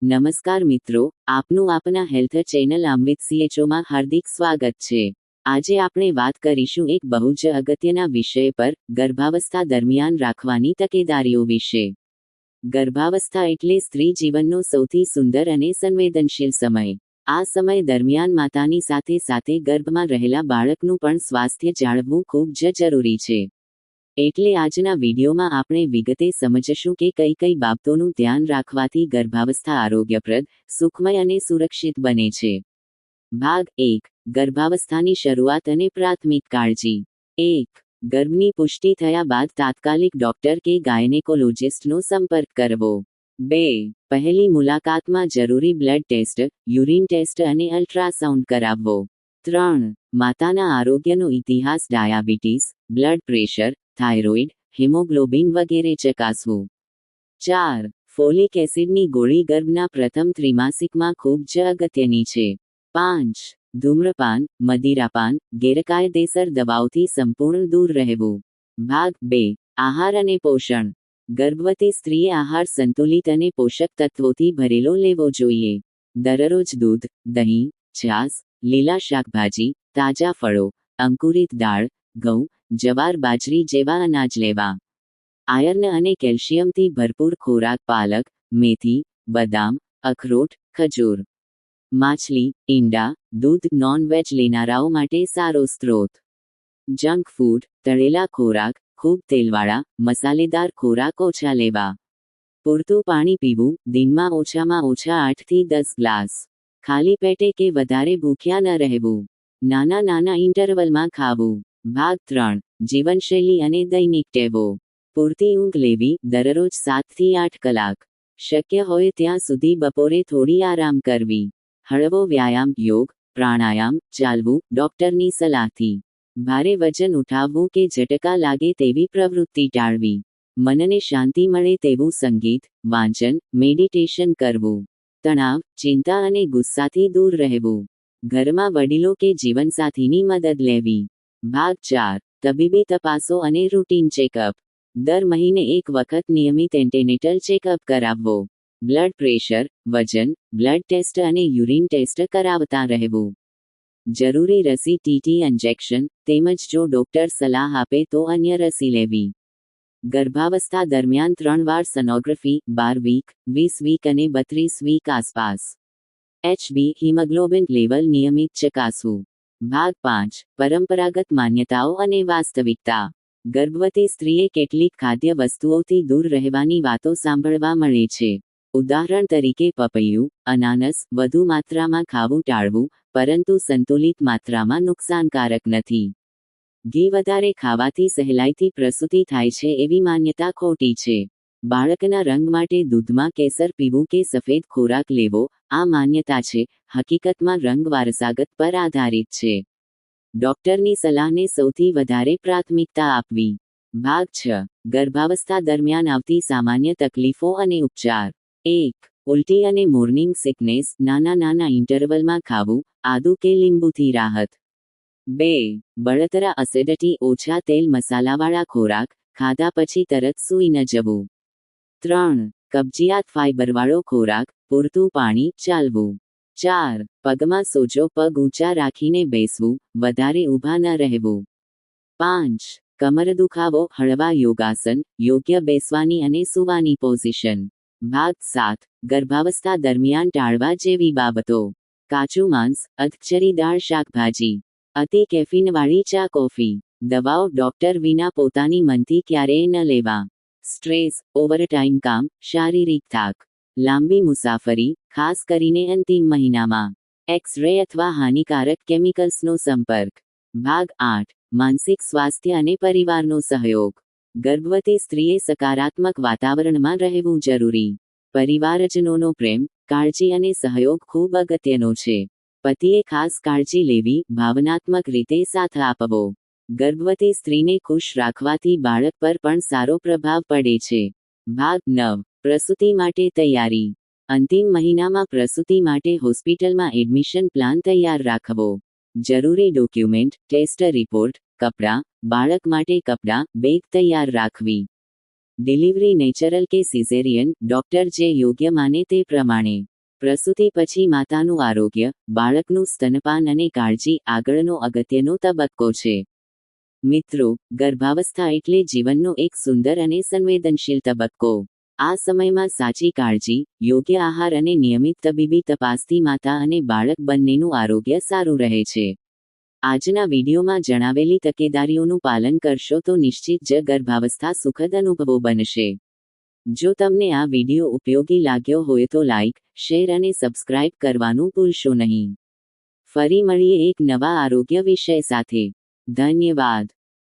નમસ્કાર મિત્રો, આપનું આપના હેલ્થ ચેનલ અમૃત CHOમાં હાર્દિક સ્વાગત છે। આજે આપણે વાત કરીશું એક બહુ જ અગત્યના વિષય પર, ગર્ભાવસ્થા દરમિયાન રાખવાની તકેદારીઓ વિશે। ગર્ભાવસ્થા એટલે સ્ત્રી જીવનનો સૌથી સુંદર અને સંવેદનશીલ સમય। આ સમય દરમિયાન માતાની સાથે સાથે ગર્ભમાં રહેલા બાળકનું પણ સ્વાસ્થ્ય જાળવવું ખૂબ જ જરૂરી છે। એટલે આજના વિડીયોમાં આપણે વિગતે સમજશું કે કઈ કઈ બાબતોનું ધ્યાન રાખવાથી ગર્ભાવસ્થા આરોગ્યપ્રદ, સુખમય અને સુરક્ષિત બને છે। ભાગ 1, ગર્ભાવસ્થાની શરૂઆત અને પ્રાથમિક કાળજી। 1. ગર્ભની પુષ્ટિ થયા બાદ તાત્કાલિક ડોક્ટર કે ગાયનેકોલોજિસ્ટનો સંપર્ક કરવો। 2. પહેલી મુલાકાતમાં જરૂરી બ્લડ ટેસ્ટ, યુરિન ટેસ્ટ અને અલ્ટ્રાસાઉન્ડ કરાવવો। 3. માતાના આરોગ્યનો ઇતિહાસ, diabetes, blood pressure, thyroid, haemoglobin વગેરે ચકાસવું। 4. ફોલિક એસિડની ગોળી ગર્ભના પ્રથમ ત્રિમાસિકમાં ખૂબ જ અગત્યની છે। 5. ધૂમ્રપાન, મદિરાપાન, ગેરકાયદેસર દવાઓથી સંપૂર્ણ દૂર રહેવું। ભાગ 2, આહાર અને પોષણ। ગર્ભવતી સ્ત્રીએ આહાર સંતુલિત અને પોષક તત્વોથી ભરેલો લેવો જોઈએ। દરરોજ દૂધ, દહીં, છાશ, લીલા શાકભાજી, તાજા ફળો, અંકુરિત દાળ, ઘઉં, જવાર, બાજરી જેવા અનાજ લેવા। આયર્ન અને કેલ્શિયમથી ભરપૂર ખોરાક, પાલક, મેથી, બદામ, અખરોટ, ખજૂર। માછલી, ઈંડા, દૂધ, નોન-વેજ લેનારાઓ માટે સારો સ્ત્રોત। જંક ફૂડ, તળેલા ખોરાક, ખૂબ તેલવાળા, મસાલેદાર ખોરાક ઓછા લેવા। પૂરતું પાણી પીવું, દિનમાં ઓછામાં ઓછા 8 થી 10 ગ્લાસ। ખાલી પેટે કે વધારે ભૂખ્યા ન રહેવું। નાના નાના ઇન્ટરવલમાં ખાવું। ભાગ 3, જીવનશૈલી અને દૈનિક ટેવો। પૂરતી ઊંઘ લેવી, દરરોજ 7 થી 8 કલાક। શક્ય હોય ત્યાં સુધી બપોરે થોડી આરામ કરવી। હળવો વ્યાયામ, યોગ, પ્રાણાયામ, ચાલવું, ડોક્ટરની સલાહથી। ભારે વજન ઉઠાવવું કે ઝટકા લાગે તેવી પ્રવૃત્તિ ટાળવી। મનને શાંતિ મળે તેવું સંગીત, વાંચન, મેડિટેશન કરવું। તણાવ, ચિંતા અને ગુસ્સાથી દૂર રહેવું। ઘરમાં વડીલો કે જીવનસાથીની મદદ લેવી। ભાગ 4, તબીબી તપાસો અને રૂટીન ચેકઅપ। દર મહિને એક વખત નિયમિત એન્ટેનેટલ ચેકઅપ કરાવવો। બ્લડ પ્રેશર, વજન, બ્લડ ટેસ્ટ અને યુરિન ટેસ્ટ કરાવતા રહેવું। જરૂરી રસી, ટીટી ઇન્જેક્શન, તેમજ જો ડોક્ટર સલાહ આપે તો અન્ય રસી લેવી। ગર્ભાવસ્થા દરમિયાન 3 વાર સોનોગ્રાફી, 12 વીક, 20 વીક અને 32 વીક આસપાસ। HB હિમોગ્લોબિન લેવલ નિયમિત ચકાસવું। ભાગ 5, પરંપરાગત માન્યતાઓ અને વાસ્તવિકતા। ગર્ભવતી સ્ત્રીએ કેટલીક ખાદ્ય વસ્તુઓથી દૂર રહેવાની વાતો સાંભળવા મળે છે। ઉદાહરણ તરીકે પપૈયું, અનાનસ વધુ માત્રામાં ખાવું ટાળવું, પરંતુ સંતુલિત માત્રામાં નુકસાનકારક નથી। ઘી વધારે ખાવાથી સહેલાઈથી પ્રસૂતિ થાય છે એવી માન્યતા ખોટી છે। બાળકના રંગ માટે દૂધમાં કેસર પીવું કે સફેદ ખોરાક લેવો, આ માન્યતા છે, હકીકતમાં રંગ વારસાગત પર આધારિત છે। ડોક્ટરની સલાહને સૌથી વધારે પ્રાથમિકતા આપવી। ભાગ 6, ગર્ભાવસ્થા દરમિયાન આવતી સામાન્ય તકલીફો અને ઉપચાર। 1. ઉલટી અને મોર્નિંગ સિકનેસ, નાના નાના ઇન્ટરવલમાં ખાવું, આદુ કે લીંબુથી રાહત। 2. બળતરા, એસિડિટી, ઓછા તેલ મસાલાવાળા ખોરાક, ખાધા પછી તરત સૂઈ ન જવું। 3. કબજિયાત, ફાઇબરવાળો ખોરાક, પૂરતું પાણી, ચાલવું। 4. પગમાં સોજો, પગ ઊંચા રાખીને બેસવું, વધારે ઊભા ન રહેવું। 5. કમર દુખાવો, હળવા યોગાસન, યોગ્ય બેસવાની અને સૂવાની પોઝિશન। ભાગ 7, ગર્ભાવસ્થા દરમિયાન ટાળવા જેવી બાબતો। કાચું માંસ, અધચરીદાર શાકભાજી, અતિ કેફીનવાળી ચા કોફી, દવાઓ ડોક્ટર વિના પોતાની મનથી ક્યારેય ન લેવા। સ્ટ્રેસ, ઓવરટાઇમ કામ, શારીરિક થાક, લાંબી મુસાફરી, ખાસ કરીને અંતિમ મહિનામાં। એક્સ-રે અથવા હાનિકારક કેમિકલ્સનો સંપર્ક। ભાગ 8, માનસિક સ્વાસ્થ્ય અને પરિવારનો સહયોગ। ગર્ભવતી સ્ત્રીએ સકારાત્મક વાતાવરણમાં રહેવું જરૂરી। પરિવારજનોનો પ્રેમ, કાળજી અને સહયોગ ખૂબ અગત્યનો છે। પતિએ ખાસ કાળજી લેવી, ભાવનાત્મક રીતે સાથ આપવો। ગર્ભવતી સ્ત્રીને ખુશ રાખવાથી બાળક પર પણ સારો પ્રભાવ પડે છે। ભાગ 9, પ્રસૂતિ માટે તૈયારી। અંતિમ મહિનામાં પ્રસૂતિ માટે હોસ્પિટલમાં એડમિશન પ્લાન તૈયાર રાખવો। જરૂરી ડોક્યુમેન્ટ, ટેસ્ટ રિપોર્ટ, કપડાં, બાળક માટે કપડાં, બેગ તૈયાર રાખવી। ડિલિવરી નેચરલ કે સિઝેરિયન, ડોક્ટર જે યોગ્ય માને તે પ્રમાણે. પ્રસૂતિ પછી માતાનું આરોગ્ય, બાળકનું સ્તનપાન અને કાળજી આગળનો અગત્યનો તબક્કો છે. મિત્રો, ગર્ભાવસ્થા એટલે જીવનનો એક સુંદર અને સંવેદનશીલ તબક્કો. આ સમયમાં સાચી કાળજી, યોગ્ય આહાર અને નિયમિત તબીબી તપાસથી માતા અને બાળક બંનેનું આરોગ્ય સારું રહે છે. આજના વિડીયોમાં જણાવેલી તકેદારીઓનું પાલન કરશો તો નિશ્ચિત જ ગર્ભાવસ્થા સુખદ અનુભવો બનશે. જો તમને આ વિડીયો ઉપયોગી લાગ્યો હોય તો લાઇક, શેર અને સબસ્ક્રાઇબ કરવાનું ભૂલશો નહીં. ફરી મળીએ એક નવા આરોગ્ય વિષય સાથે. ધન્યવાદ.